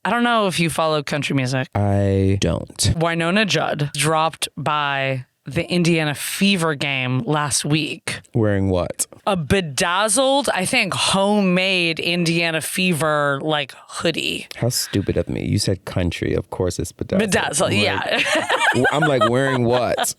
I don't know if you follow country music. I don't. Wynonna Judd dropped by the Indiana Fever game last week. Wearing what? A bedazzled, I think, homemade Indiana Fever like hoodie. How stupid of me. You said country. Of course it's bedazzled. Bedazzled, yeah. I'm like, wearing what?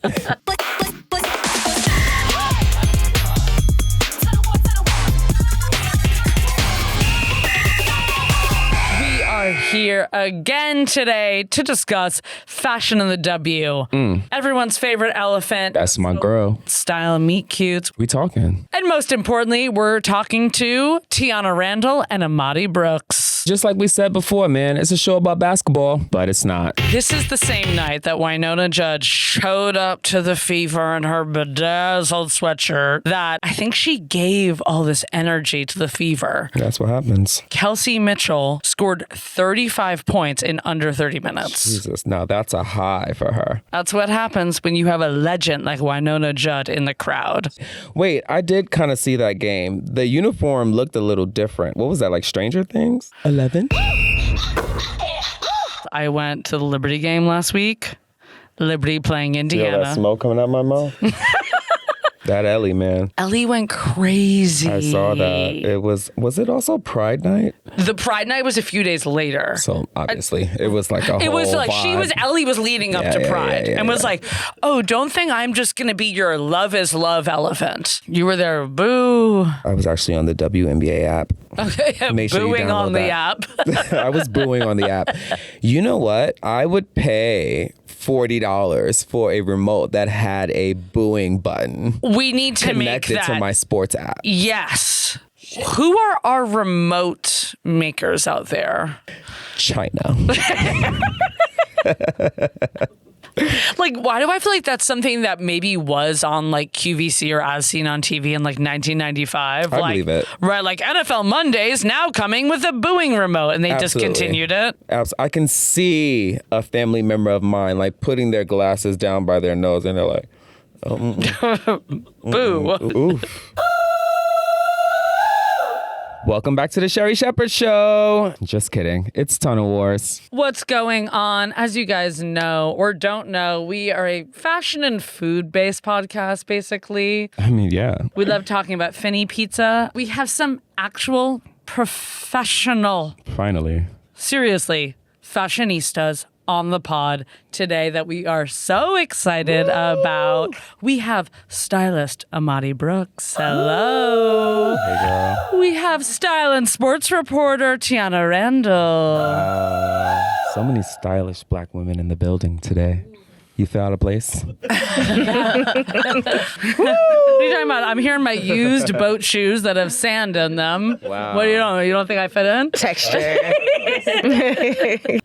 Here again today to discuss fashion in the W. Everyone's favorite elephant. That's my girl. Style meet cutes. We talking. And most importantly, we're talking to Tiana Randall and Amadi Brooks. Just like we said before, man, it's a show about basketball, but it's not. This is the same night that Wynonna Judd showed up to the Fever in her bedazzled sweatshirt that I think she gave all this energy to the Fever. That's what happens. Kelsey Mitchell scored 35 points in under 30 minutes. Jesus, now that's a high for her. That's what happens when you have a legend like Wynonna Judd in the crowd. Wait, I did kind of see that game. The uniform looked a little different. What was that, like Stranger Things? 11? I went to the Liberty game last week. Liberty playing Indiana. Feel that smoke coming out my mouth? That Ellie, man. Ellie went crazy. I saw that. Was it also Pride Night? The Pride Night was a few days later. So obviously it was like a whole It was like vibe. Ellie was leading up to Pride and was like, oh, don't think I'm just going to be your love is love elephant. You were there, boo. I was actually on the WNBA app. Okay, Make sure you booing on the download app. I was booing on the app. You know what? I would pay $40 for a remote that had a booing button. We need to make connected that. to my sports app. Yes. Who are our remote makers out there? China. Like, why do I feel like that's something that maybe was on like QVC or As Seen on TV in like 1995? I believe it. Right, like NFL Mondays now coming with a booing remote, and they Absolutely. discontinued it. I can see a family member of mine like putting their glasses down by their nose and they're like, Boo. oof. Welcome back to the Sherry Shepherd Show. Just kidding. It's TunnelWars. What's going on? As you guys know or don't know, we are a fashion and food-based podcast, basically. I mean, yeah. We love talking about Finny Pizza. We have some actual professional, Finally. seriously, fashionistas on the pod today that we are so excited about. We have stylist Amadi Brooks. Hello. Hey, girl. We have style and sports reporter Tiana Randall. So many stylish black women in the building today. You feel out of place? What are you talking about? I'm hearing my used boat shoes that have sand in them. Wow. What do you know? You don't think I fit in? Texture.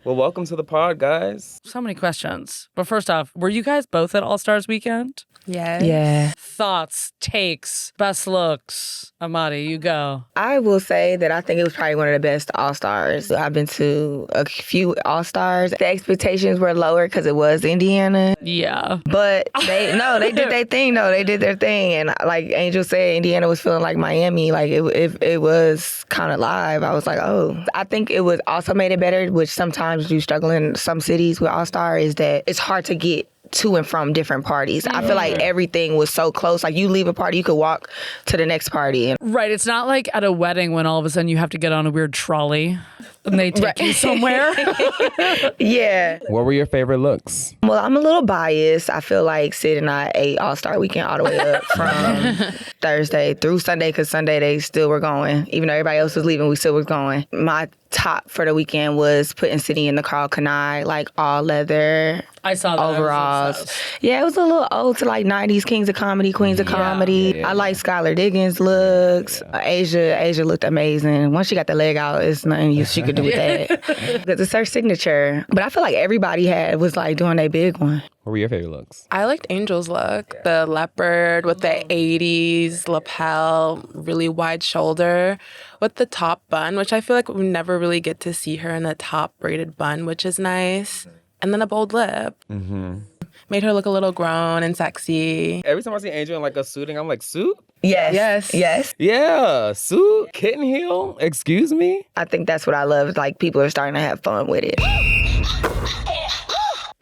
Well, welcome to the pod, guys. So many questions. But first off, were you guys both at All-Stars weekend? Yes. Yeah. Thoughts, takes, best looks. Amadi, you go. I will say that I think it was probably one of the best All-Stars. I've been to a few All-Stars. The expectations were lower because it was Indiana. Yeah. But they did their thing, though. They did their thing. And like Angel said, Indiana was feeling like Miami. Like it was kind of live. I was like, oh. I think it was also made it better, which sometimes you struggle in some cities with All-Star, is that it's hard to get to and from different parties. I feel like everything was so close. Like you leave a party, you could walk to the next party. Right. It's not like at a wedding when all of a sudden you have to get on a weird trolley and they take you somewhere. Yeah. What were your favorite looks? Well, I'm a little biased. I feel like Sid and I ate All-Star Weekend all the way up from Thursday through Sunday, because Sunday they still were going. Even though everybody else was leaving, we still was going. My top for the weekend was putting City in the Carl Kanai, like all leather. I saw that. Overalls. Yeah, it was a little old to like 90s Kings of Comedy, Queens of Comedy. Yeah. I like Skylar Diggins' looks. Asia looked amazing. Once she got the leg out, it's nothing she could do with that. Because it's her signature. But I feel like everybody was like doing their big one. What were your favorite looks? I liked Angel's look. The leopard with the 80s lapel, really wide shoulder, with the top bun, which I feel like we never really get to see her in a top braided bun, which is nice. And then a bold lip. Mm-hmm. made her look a little grown and sexy. Every time I see Angel in like a suiting, I'm like, suit? Yes. Yeah, suit, kitten heel, excuse me? I think that's what I love. Like, people are starting to have fun with it.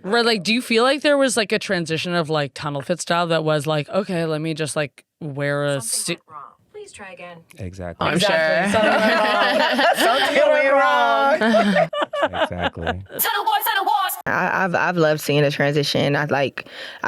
Right, like, do you feel like there was like a transition of like tunnel fit style that was like, okay, let me just like wear a suit? Please try again. Exactly. I'm sure. Something went wrong. Exactly. I've loved seeing the transition. I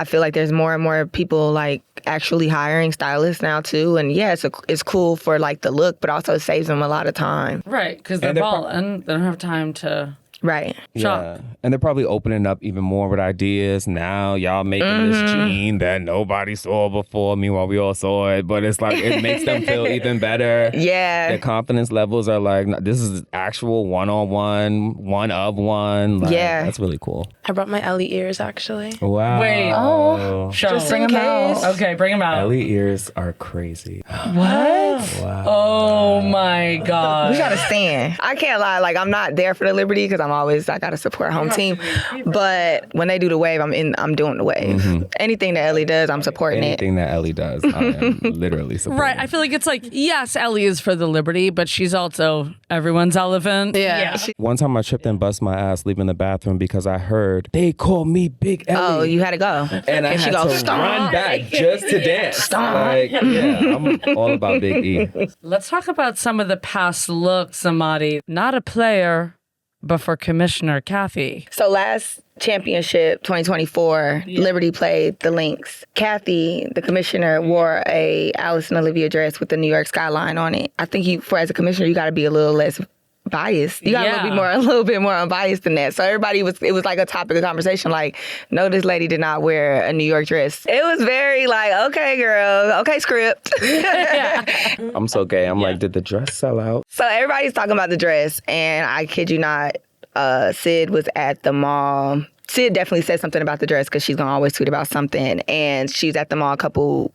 feel like there's more and more people like actually hiring stylists now too. And yeah, it's cool for like the look, but also it saves them a lot of time. Right, because they're balling. They don't have time to Right. Yeah. And they're probably opening up even more with ideas now. Y'all making this jean that nobody saw before. Meanwhile, we all saw it. But it's like, it makes them feel even better. Yeah. Their confidence levels are like, this is actual one-on-one, one of one. Like, Yeah. That's really cool. I brought my Ellie ears, actually. Wow. Wait. Oh. show. Just bring them out. Okay, bring them out. Ellie ears are crazy. What? Wow. Oh my god. We gotta stand. I can't lie. Like, I'm not there for the Liberty because I gotta support home team. But when they do the wave, I'm doing the wave. Anything that Ellie does, I'm supporting Anything that Ellie does, I am literally supporting. Right, I feel like it's like, yes, Ellie is for the Liberty, but she's also everyone's elephant. Yeah. One time I tripped and bust my ass leaving the bathroom because I heard they call me Big Ellie. Oh, you had to go. And I she had goes, to run back just to dance. Like, yeah, I'm all about Big E. Let's talk about some of the past looks, Amadi. Not a player, but for Commissioner Kathy. So last championship, 2024, Liberty played the Lynx. Kathy, the commissioner, wore a Alice and Olivia dress with the New York skyline on it. I think as a commissioner, you got to be a little less biased. You got to be a little bit more unbiased than that. So it was like a topic of conversation. Like, no, this lady did not wear a New York dress. It was very like, okay, girl, okay, script. I'm so gay. I'm like, did the dress sell out? So everybody's talking about the dress, and I kid you not, Sid was at the mall. Sid definitely said something about the dress because she's gonna always tweet about something. And she was at the mall a couple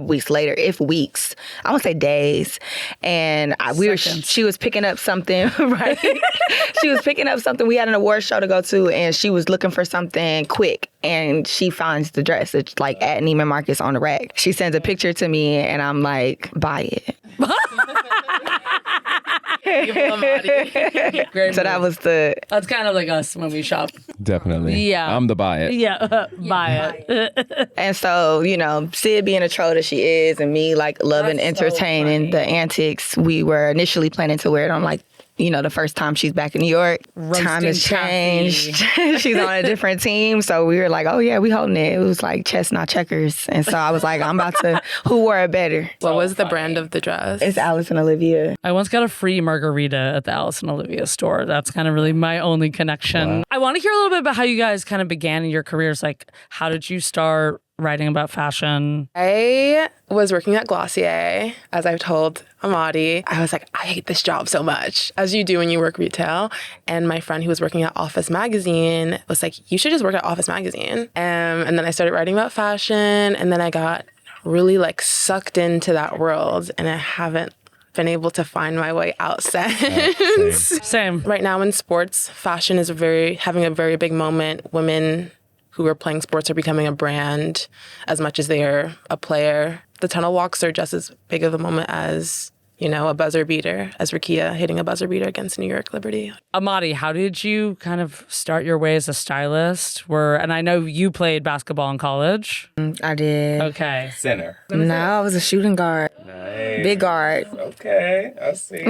weeks later, if weeks. I want to say days. And she was picking up something, right? She was picking up something. We had an award show to go to, and she was looking for something quick. And she finds the dress. It's like at Neiman Marcus on the rack. She sends a picture to me, and I'm like, buy it. So that was That's kind of like us when we shop. Definitely. Yeah. I'm the buy it. Yeah, buy it. And so, Sid being a troll that she is, and me like loving entertaining the antics, we were initially planning to wear it on like, the first time she's back in New York. Time has changed. She's on a different team. So we were like, oh yeah, we holding it. It was like chess, not checkers. And so I was like, I'm about to, who wore it better? What was the brand of the dress? It's Alice and Olivia. I once got a free margarita at the Alice and Olivia store. That's kind of really my only connection. Wow. I want to hear a little bit about how you guys kind of began in your careers. Like, how did you start writing about fashion? I was working at Glossier, as I've told Amadi. I was like, I hate this job so much, as you do when you work retail. And my friend who was working at Office Magazine was like, you should just work at Office Magazine. And then I started writing about fashion, and then I got really like sucked into that world, and I haven't been able to find my way out since. Same. Right now in sports, fashion is having a very big moment. Women who are playing sports are becoming a brand as much as they are a player. The tunnel walks are just as big of a moment as, a buzzer beater, as Rakia hitting a buzzer beater against New York Liberty. Amadi, how did you kind of start your way as a stylist? And I know you played basketball in college. I did. Okay. Center. No, I was a shooting guard. Nice. Big guard. Okay, I see.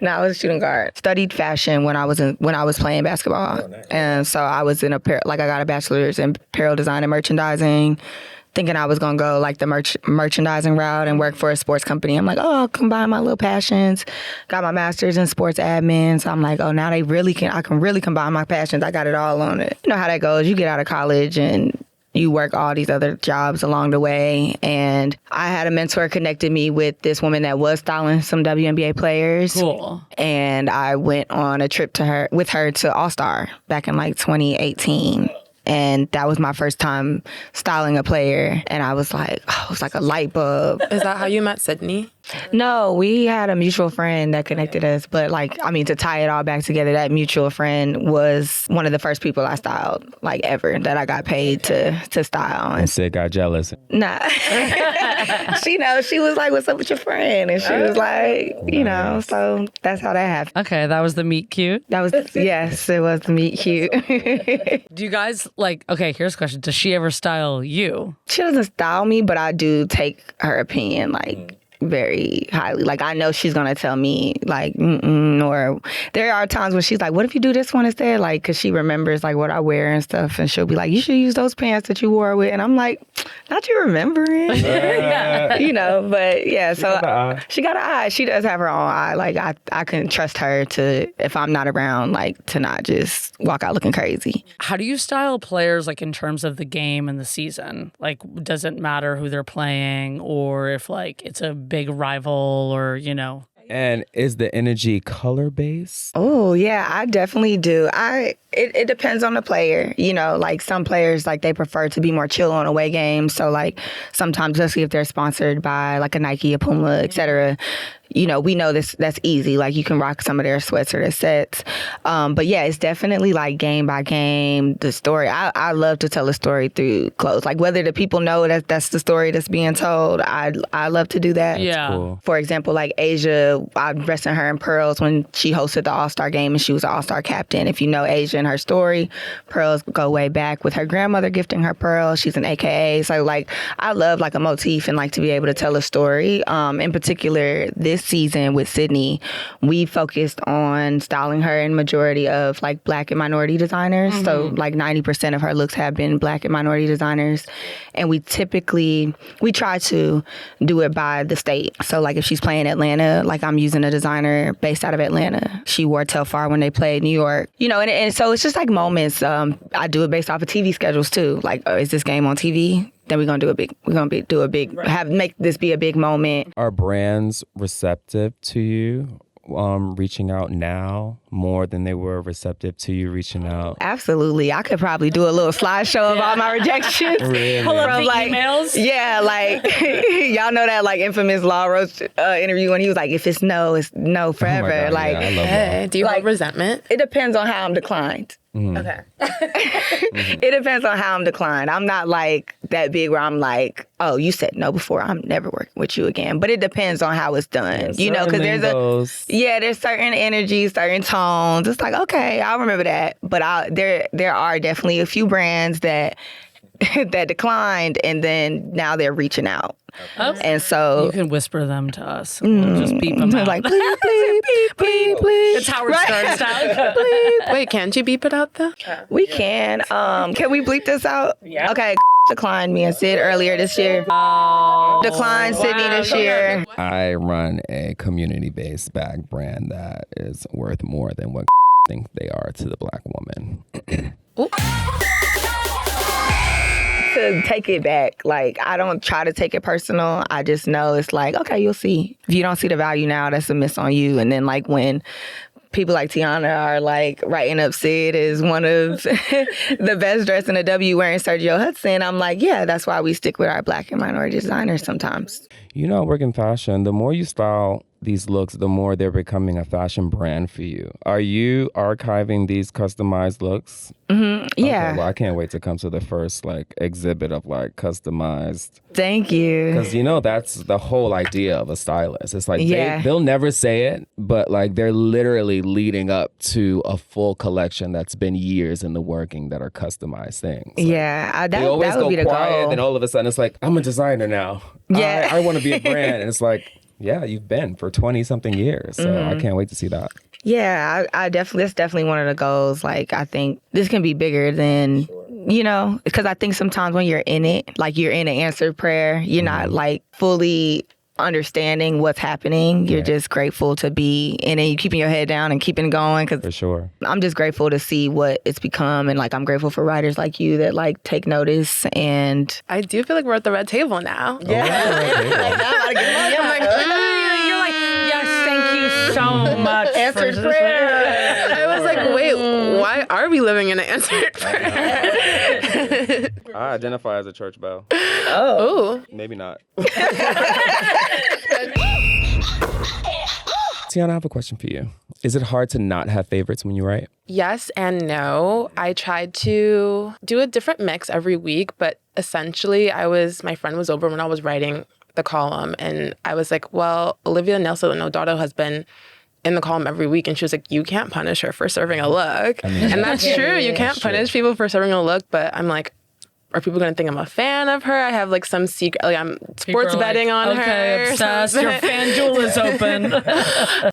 No, I was a shooting guard. Studied fashion when I was playing basketball. And so I was in I got a bachelor's in apparel design and merchandising, thinking I was going to go like the merchandising route and work for a sports company. I'm like, I'll combine my little passions. Got my master's in sports admin. So I'm like, now I can really combine my passions. I got it all on it. You know how that goes. You get out of college and you work all these other jobs along the way. And I had a mentor connected me with this woman that was styling some WNBA players. Cool. And I went on a trip with her to All-Star back in like 2018. And that was my first time styling a player. And I was like, it was like a light bulb. Is that how you met Sydney? No, we had a mutual friend that connected us, but to tie it all back together, that mutual friend was one of the first people I styled, ever, that I got paid to style. And Sid got jealous. Nah. She was like, what's up with your friend? And she was like, so that's how that happened. Okay, that was the meet cute. Yes, it was the meet cute. Do you guys okay, here's a question. Does she ever style you? She doesn't style me, but I do take her opinion, very highly. I know she's gonna tell me or there are times when she's like, what if you do this one instead? Because she remembers what I wear and stuff, and she'll be like, you should use those pants that you wore with, and I'm like, not you remembering. But yeah, so she got an eye. She does have her own eye. I can trust her to, if I'm not around, to not just walk out looking crazy. How do you style players in terms of the game and the season? Does it matter who they're playing, or if it's a big rival, or And is the energy color based? Oh yeah, I definitely do. It depends on the player. Some players they prefer to be more chill on away games. So sometimes, especially if they're sponsored by a Nike, a Puma, etc. We know that's easy. You can rock some of their sweats or their sets. But yeah, it's definitely game by game, the story. I love to tell a story through clothes. Whether the people know that's the story that's being told, I love to do that. Yeah. Cool. For example, Asia, I'm dressing her in pearls when she hosted the All-Star game and she was an All-Star captain. If you know Asia and her story, pearls go way back with her grandmother gifting her pearls. She's an AKA. So I love a motif and to be able to tell a story. In particular, this season with Sydney, we focused on styling her in majority of Black and minority designers. Mm-hmm. So 90% of her looks have been Black and minority designers. And we try to do it by the state. So if she's playing Atlanta, I'm using a designer based out of Atlanta. She wore Telfar when they played New York. And so it's just moments. I do it based off of TV schedules too. Is this game on TV? Then we're gonna make this be a big moment. Are brands receptive to you reaching out now more than they were receptive to you reaching out? Absolutely. I could probably do a little slideshow of all my rejections. Really? Pull up the emails? Yeah, y'all know that infamous Law Roach interview when he was like, if it's no forever. Oh my God, yeah, I love that. Do you hold resentment? It depends on how I'm declined. Mm-hmm. Okay. It depends on how I'm declined. I'm not that big where I'm oh, you said no before, I'm never working with you again. But it depends on how it's done. Yeah, because there's certain energies, certain tones. It's okay, I'll remember that. But there are definitely a few brands that that declined, and then now they're reaching out. Okay. And so you can whisper them to us. We'll just beep them out. Please, please, please, please. It's Howard Stern style. Wait, can't you beep it out though? We can. Can we bleep this out? Yeah. Okay. Declined me and Sid earlier this year. Declined Sydney this year. I run a community-based bag brand that is worth more than what think they are to the Black woman. To take it back, I don't try to take it personal. I just know it's okay, you'll see. If you don't see the value now, that's a miss on you. And then when people like Tiana are writing up Sid as one of the best dressed in a W wearing Sergio Hudson, I'm yeah, that's why we stick with our Black and minority designers sometimes. I work in fashion. The more you style these looks, the more they're becoming a fashion brand for you. Are you archiving these customized looks? Mm-hmm. Yeah. Okay, well, I can't wait to come to the first exhibit of customized. Thank you. Because that's the whole idea of a stylist. It's they'll never say it, but they're literally leading up to a full collection that's been years in the working that are customized things. Yeah, they always that would go be the quiet, goal. then all of a sudden it's I'm a designer now. Yeah. I want to be a brand, and it's yeah, you've been for 20-something years, so I can't wait to see that. Yeah, I definitely, that's definitely one of the goals. I think this can be bigger than, because I think sometimes when you're in it, you're in an answered prayer, you're not fully understanding what's happening. You're just grateful to be in it. You're keeping your head down and keeping going. Cause for sure. I'm just grateful to see what it's become. And I'm grateful for writers like you that take notice. And I do feel we're at the red table now. Yeah. You're yes, thank you so much. Answered prayer. I was wait, why are we living in an answered prayer? I identify as a church bell. Oh. Ooh. Maybe not. Tiana, I have a question for you. Is it hard to not have favorites when you write? Yes and no. I tried to do a different mix every week, but essentially my friend was over when I was writing the column, and I was like, well, Olivia Nelson Odoto has been in the column every week, and she was like, you can't punish her for serving a look. And that's true. You can't punish people for serving a look, but I'm like, are people going to think I'm a fan of her? I have like some secret, like I'm sports betting on her. Okay, obsessed. Your FanDuel is open.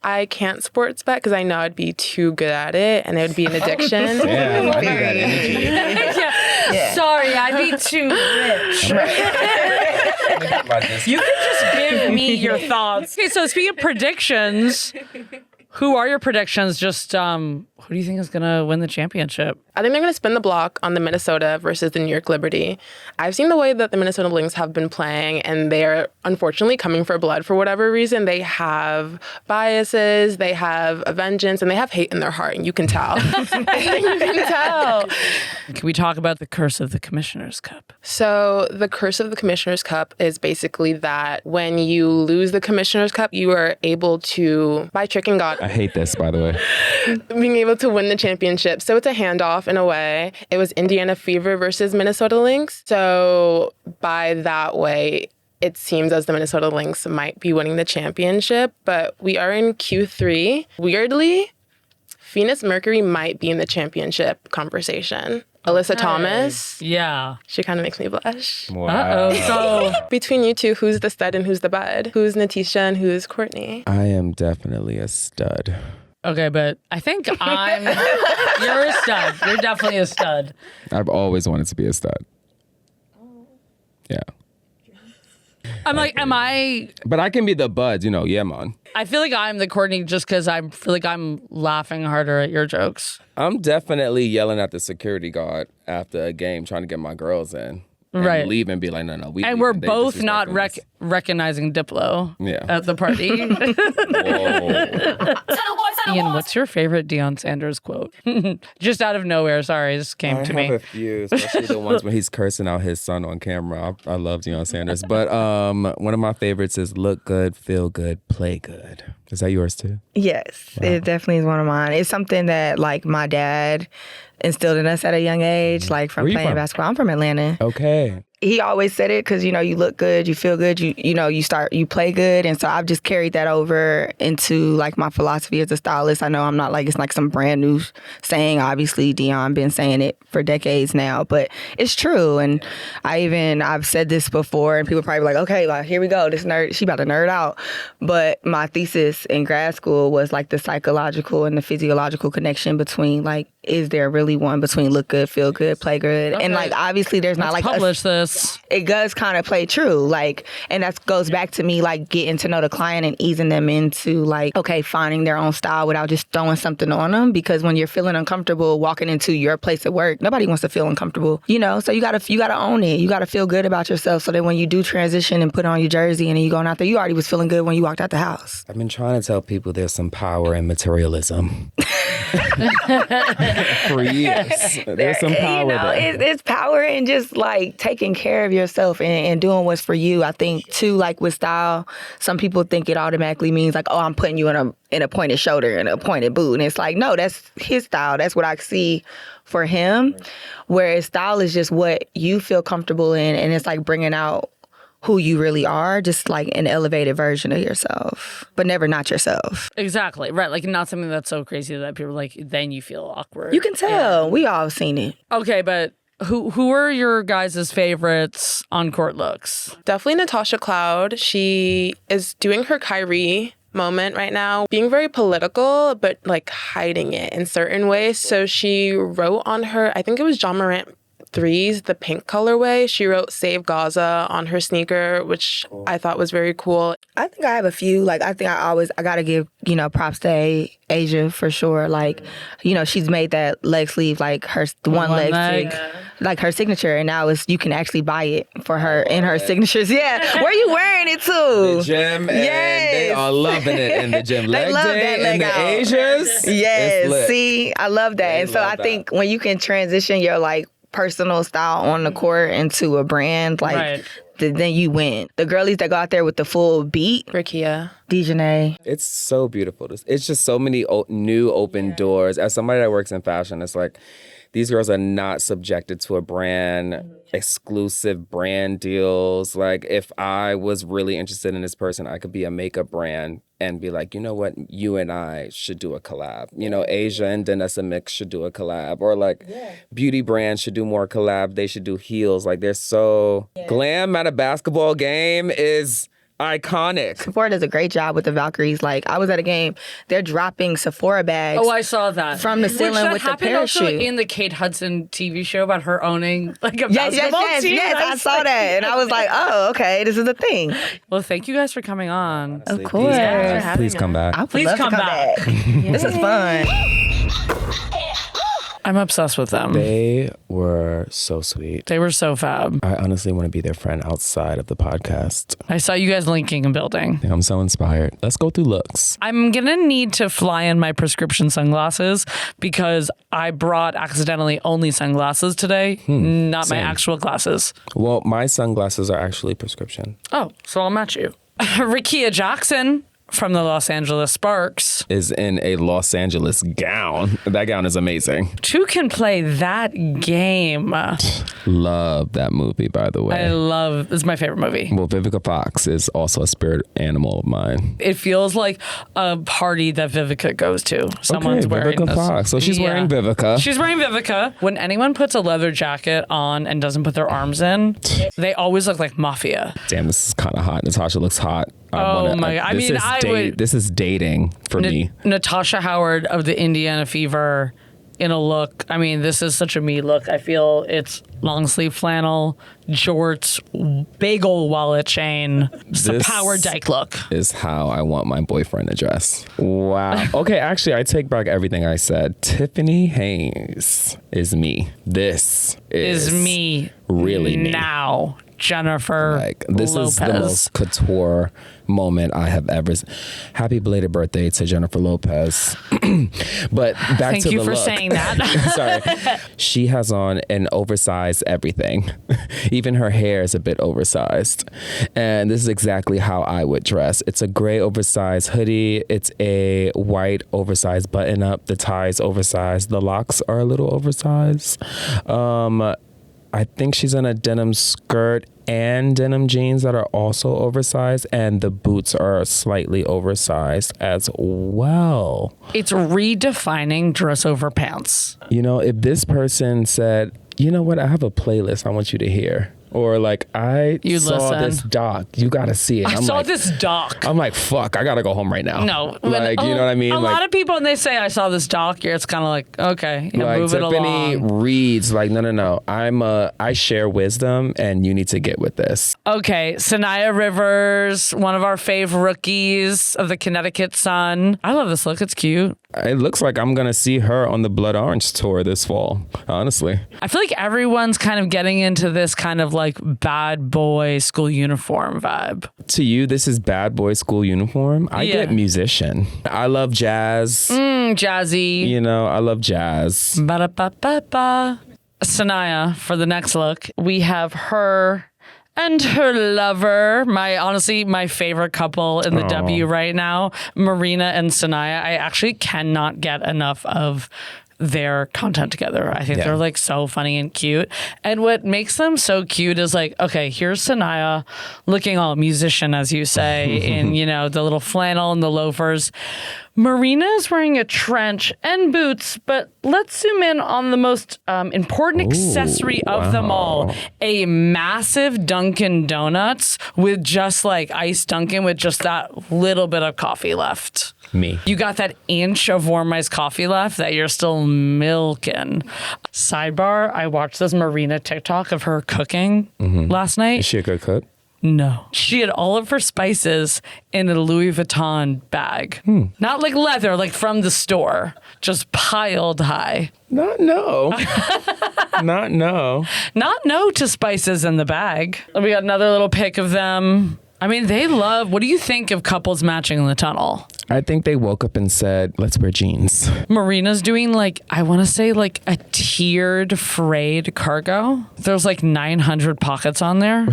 I can't sports bet because I know I'd be too good at it and it would be an addiction. Yeah, I need that energy. Yeah. Sorry, I'd be too rich. You can just give me your thoughts. Okay, so speaking of predictions, who are your predictions? Just who do you think is going to win the championship? I think they're going to spin the block on the Minnesota versus the New York Liberty. I've seen the way that the Minnesota Lynx have been playing, and they're unfortunately coming for blood for whatever reason. They have biases, they have a vengeance, and they have hate in their heart, and you can tell. You can tell. Can we talk about the curse of the Commissioner's Cup? So the curse of the Commissioner's Cup is basically that when you lose the Commissioner's Cup, you are able to, by tricking God, I hate this, by the way, being able to win the championship. So it's a handoff in a way. It was Indiana Fever versus Minnesota Lynx. So by that way, it seems as the Minnesota Lynx might be winning the championship, but we are in Q3. Weirdly, Venus Mercury might be in the championship conversation. Alyssa Thomas. Yeah. She kind of makes me blush. wow. Uh-oh. So Between you two, who's the stud and who's the bud? Who's Natisha and who's Courtney? I am definitely a stud. okay, but I think you're a stud. You're definitely a stud. I've always wanted to be a stud. Yeah. I'm like, am I? But I can be the bud, yeah, man. I feel like I'm the Courtney just because I feel like I'm laughing harder at your jokes. I'm definitely yelling at the security guard after a game trying to get my girls in. And Right. leave and be like, no. And we're both not recognizing Diplo at the party. Ian, what's your favorite Deion Sanders quote? Just out of nowhere. Sorry, this came to I me. have a few, especially the ones when he's cursing out his son on camera. I love Deion Sanders. But one of my favorites is look good, feel good, play good. Is that yours too? Yes, it definitely is one of mine. It's something that like my dad instilled in us at a young age, like from Where you playing from? basketball. I'm from Atlanta. Okay. He always said it because, you look good, you feel good, you play good. And so I've just carried that over into like my philosophy as a stylist. I know I'm not like, it's like some brand new saying. Obviously, Deion been saying it for decades now, but it's true. And I've said this before and people probably like, okay, well, here we go. This nerd, she about to nerd out. But my thesis in grad school was like the psychological and the physiological connection between like, is there really one between look good, feel good, play good? Okay. And like, obviously there's not like Publish this. it does kind of play true, like, and that goes back to me like getting to know the client and easing them into like, okay, finding their own style without just throwing something on them. Because when you're feeling uncomfortable walking into your place of work, nobody wants to feel uncomfortable, so you gotta own it. You gotta feel good about yourself so that when you do transition and put on your jersey and then you going out there, you already was feeling good when you walked out the house. I've been trying to tell people there's some power in materialism. For years. There's some power there. It's power in just like taking care of yourself and doing what's for you. I think too, like with style, some people think it automatically means like, oh, I'm putting you in a pointed shoulder and a pointed boot. And it's like, no, that's his style. That's what I see for him. Whereas style is just what you feel comfortable in. And it's like bringing out who you really are, just like an elevated version of yourself, but never not yourself. Exactly. Right. Like not something that's so crazy that people are like, then you feel awkward. You can tell. Yeah. We all seen it. Okay, but who are your guys' favorites on court looks? Definitely Natasha Cloud. She is doing her Kyrie moment right now, being very political, but like hiding it in certain ways. So she wrote on her, I think it was John Morant threes, the pink colorway. She wrote Save Gaza on her sneaker, which I thought was very cool. I think I have a few. Like, I think I got to give, props to Asia for sure. Like, she's made that leg sleeve, like her one leg. Like her signature. And now you can actually buy it for her in her signatures. Yeah. Where you wearing it to? The gym. And they are loving it in the gym. They love that leg out. The Asias. Yes. See, I love that. And so I think when you can transition your like personal style on the court into a brand, like then you win. The girlies that go out there with the full beat, Rakia. Dejanay. It's so beautiful. It's just so many new open doors. As somebody that works in fashion, it's like these girls are not subjected to a brand, exclusive brand deals. Like if I was really interested in this person, I could be a makeup brand and be like, you know what, you and I should do a collab. You know, Asia and Danessa Mix should do a collab. Or like beauty brands should do more collab. They should do heels. Like they're so glam at a basketball game is iconic. Sephora does a great job with the Valkyries. Like, I was at a game, they're dropping Sephora bags. Oh, I saw that. From the ceiling with the Also parachute. in the Kate Hudson TV show about her owning like a basketball team. Yes, I saw that. And I was like, oh, okay, this is a thing. Well, thank you guys for coming on. Of course. Please come back. I would Please love come to come back. back. This is fun. I'm obsessed with them. They were so sweet. They were so fab. I honestly want to be their friend outside of the podcast. I saw you guys linking and building. I'm so inspired. Let's go through looks. I'm going to need to fly in my prescription sunglasses because I brought accidentally only sunglasses today, not my actual glasses. Well, my sunglasses are actually prescription. Oh, so I'll match you. Rakia Jackson from the Los Angeles Sparks. Is in a Los Angeles gown. That gown is amazing. Two can play that game. Love that movie, by the way. It's my favorite movie. Well, Vivica Fox is also a spirit animal of mine. It feels like a party that Vivica goes to. Someone's wearing Vivica this. Fox. So she's wearing Vivica. She's wearing Vivica. When anyone puts a leather jacket on and doesn't put their arms in, they always look like mafia. Damn, this is kind of hot. Natasha looks hot. Oh my God. This is dating for me. Natasha Howard of the Indiana Fever in a look. I mean, this is such a me look. I feel it's long sleeve flannel, jorts, big old wallet chain. Just a power dyke look. Is how I want my boyfriend to dress. Wow. Okay, actually, I take back everything I said. Tiffany Hayes is me. This is me. Really me. Now. Jennifer this Lopez. is the most couture moment I have ever. Happy belated birthday to Jennifer Lopez. But back Thank to the you for look. saying that. Sorry. She has on an oversized everything. Even her hair is a bit oversized. And this is exactly how I would dress. It's a gray oversized hoodie. It's a white oversized button up. The tie's oversized. The locks are a little oversized. I think she's in a denim skirt and denim jeans that are also oversized, and the boots are slightly oversized as well. It's redefining dress over pants. You know, if this person said, you know what, I have a playlist I want you to hear. Or like, You'd saw listen. this doc. You got to see it. I saw this doc. I'm like, fuck, I got to go home right now. No. Like, you know what I mean? A lot of people, when they say, I saw this doc, it's kind of like, okay, move it Tiffany along. reads like, no. I share wisdom and you need to get with this. Okay, Sanaya Rivers, one of our fave rookies of the Connecticut Sun. I love this look. It's cute. It looks like I'm going to see her on the Blood Orange tour this fall, honestly. I feel like everyone's kind of getting into this kind of like bad boy school uniform vibe. To you, this is bad boy school uniform. I get musician. I love jazz. Jazzy. You know, I love jazz. Ba-da-ba-ba-ba. Sanaya, for the next look, we have her and her lover, my favorite couple in the W right now, Marina and Sanaya. I actually cannot get enough of their content together. I think they're like so funny and cute. And what makes them so cute is like, okay, here's Sanaya looking all musician, as you say, in, you know, the little flannel and the loafers. Marina is wearing a trench and boots, but let's zoom in on the most important accessory of them all. A massive Dunkin' Donuts with just like iced Dunkin' with just that little bit of coffee left. Me. You got that inch of warm iced coffee left that you're still milking. Sidebar, I watched this Marina TikTok of her cooking last night. Is she a good cook? No. She had all of her spices in a Louis Vuitton bag. Not like leather, like from the store. Just piled high. Not no. Not no to spices in the bag. We got another little pic of them I mean, they love, what do you think of couples matching in the tunnel? I think they woke up and said, let's wear jeans. Marina's doing like, I want to say like a tiered frayed cargo. There's like 900 pockets on there.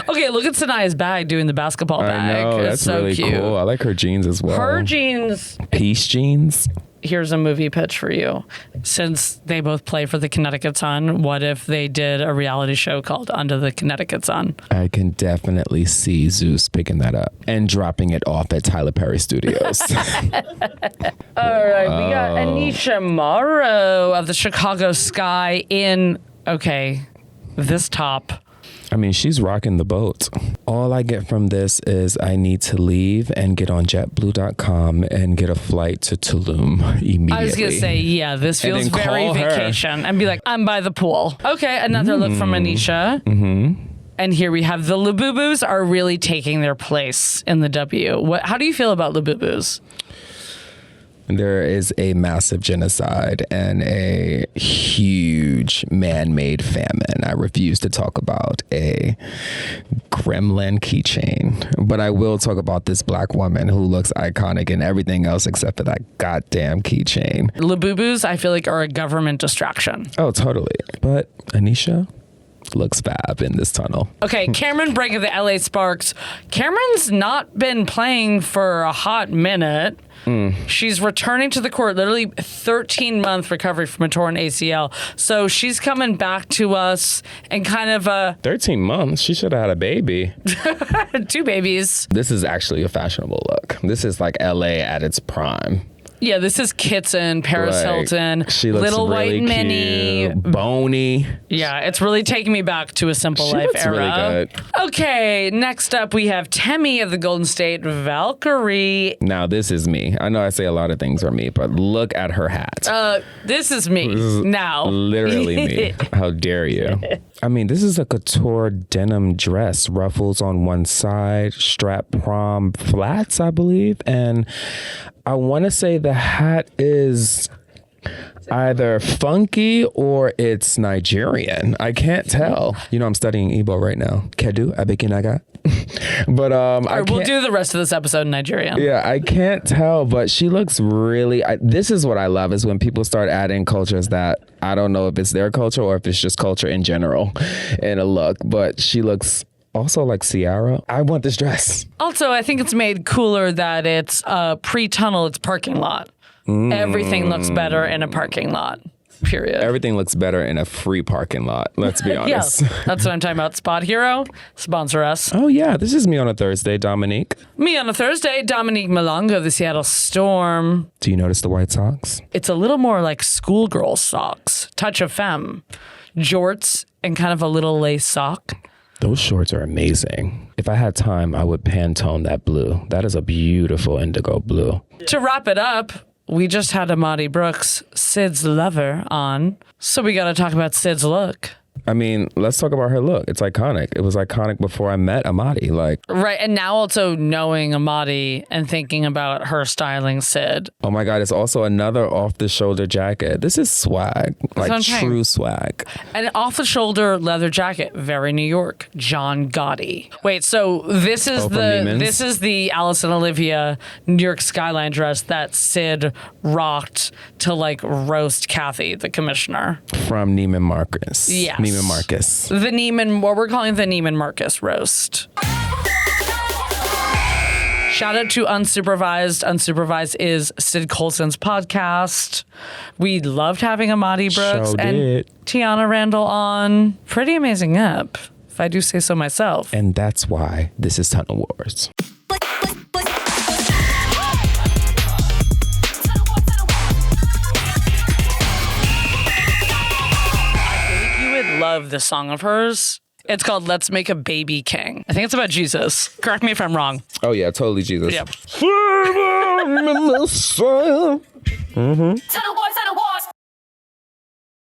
Okay, look at Sanaya's bag doing the basketball bag. I know, it's that's so really cute. cool. I like her jeans as well. Her jeans. Peace jeans. Here's a movie pitch for you. Since they both play for the Connecticut Sun, what if they did a reality show called Under the Connecticut Sun? I can definitely see Zeus picking that up and dropping it off at Tyler Perry Studios. All right, we got Anisha Morrow of the Chicago Sky in, this top. I mean, she's rocking the boat. All I get from this is I need to leave and get on JetBlue.com and get a flight to Tulum immediately. I was going to say, yeah, this feels very vacation. And be like, I'm by the pool. Okay, another look from Anisha. Mm-hmm. And here we have the Labubus are really taking their place in the W. How do you feel about Labubus? There is a massive genocide and a huge man-made famine. I refuse to talk about a gremlin keychain, but I will talk about this black woman who looks iconic in everything else except for that goddamn keychain. Labubus, I feel like, are a government distraction. Oh, totally. But Anisha looks fab in this tunnel. Okay, Cameron Brink of the LA Sparks. Cameron's not been playing for a hot minute. She's returning to the court, literally 13-month recovery from a torn ACL. So she's coming back to us and kind of 13 months? She should have had a baby. 2 babies. This is actually a fashionable look. This is like LA at its prime. Yeah, this is Kitson, Paris Hilton, she looks Little really White Minnie, bony. Yeah, it's really taking me back to a Simple Life looks era. Really good. Okay, next up we have Temmie of the Golden State Valkyrie. Now this is me. I know I say a lot of things are me, but look at her hat. This is me now. Literally me. How dare you? I mean, this is a couture denim dress, ruffles on one side, strap prom flats, I believe, and I want to say the hat is either funky or it's Nigerian. I can't tell. You know, I'm studying Igbo right now. Kedu, Abekinaga. But we'll do the rest of this episode in Nigerian. Yeah, I can't tell, but she looks really. This is what I love is when people start adding cultures that I don't know if it's their culture or if it's just culture in general in a look. But she looks also like Ciara. I want this dress. Also, I think it's made cooler that it's pre-tunnel, it's parking lot. Everything looks better in a parking lot. Period. Everything looks better in a free parking lot. Let's be honest. Yes, that's what I'm talking about. Spot Hero, sponsor us. Oh yeah, this is me on a Thursday, Dominique. Me on a Thursday, Dominique Malongo of the Seattle Storm. Do you notice the white socks? It's a little more like schoolgirl socks. Touch of femme. Jorts and kind of a little lace sock. Those shorts are amazing. If I had time, I would Pantone that blue. That is a beautiful indigo blue. To wrap it up, we just had Amadi Brooks, Sid's lover, on. So we got to talk about Sid's look. I mean, let's talk about her look. It's iconic. It was iconic before I met Amadi. Right, and now also knowing Amadi and thinking about her styling Sid. Oh my God, it's also another off-the-shoulder jacket. This is swag, like true swag. An off-the-shoulder leather jacket, very New York. John Gotti. Wait, so this is the Alice and Olivia New York skyline dress that Sid rocked to like roast Kathy, the commissioner. From Neiman Marcus. Yes. Neiman Marcus. The Neiman, what we're calling the Neiman Marcus roast. Shout out to Unsupervised. Unsupervised is Sid Colson's podcast. We loved having Amadi Brooks and Tiana Randall on. Pretty amazing ep, if I do say so myself. And that's why this is Tunnel Wars. Love this song of hers. It's called Let's Make a Baby King. I think it's about Jesus. Correct me if I'm wrong. Oh yeah, totally Jesus. Yep. Mm-hmm.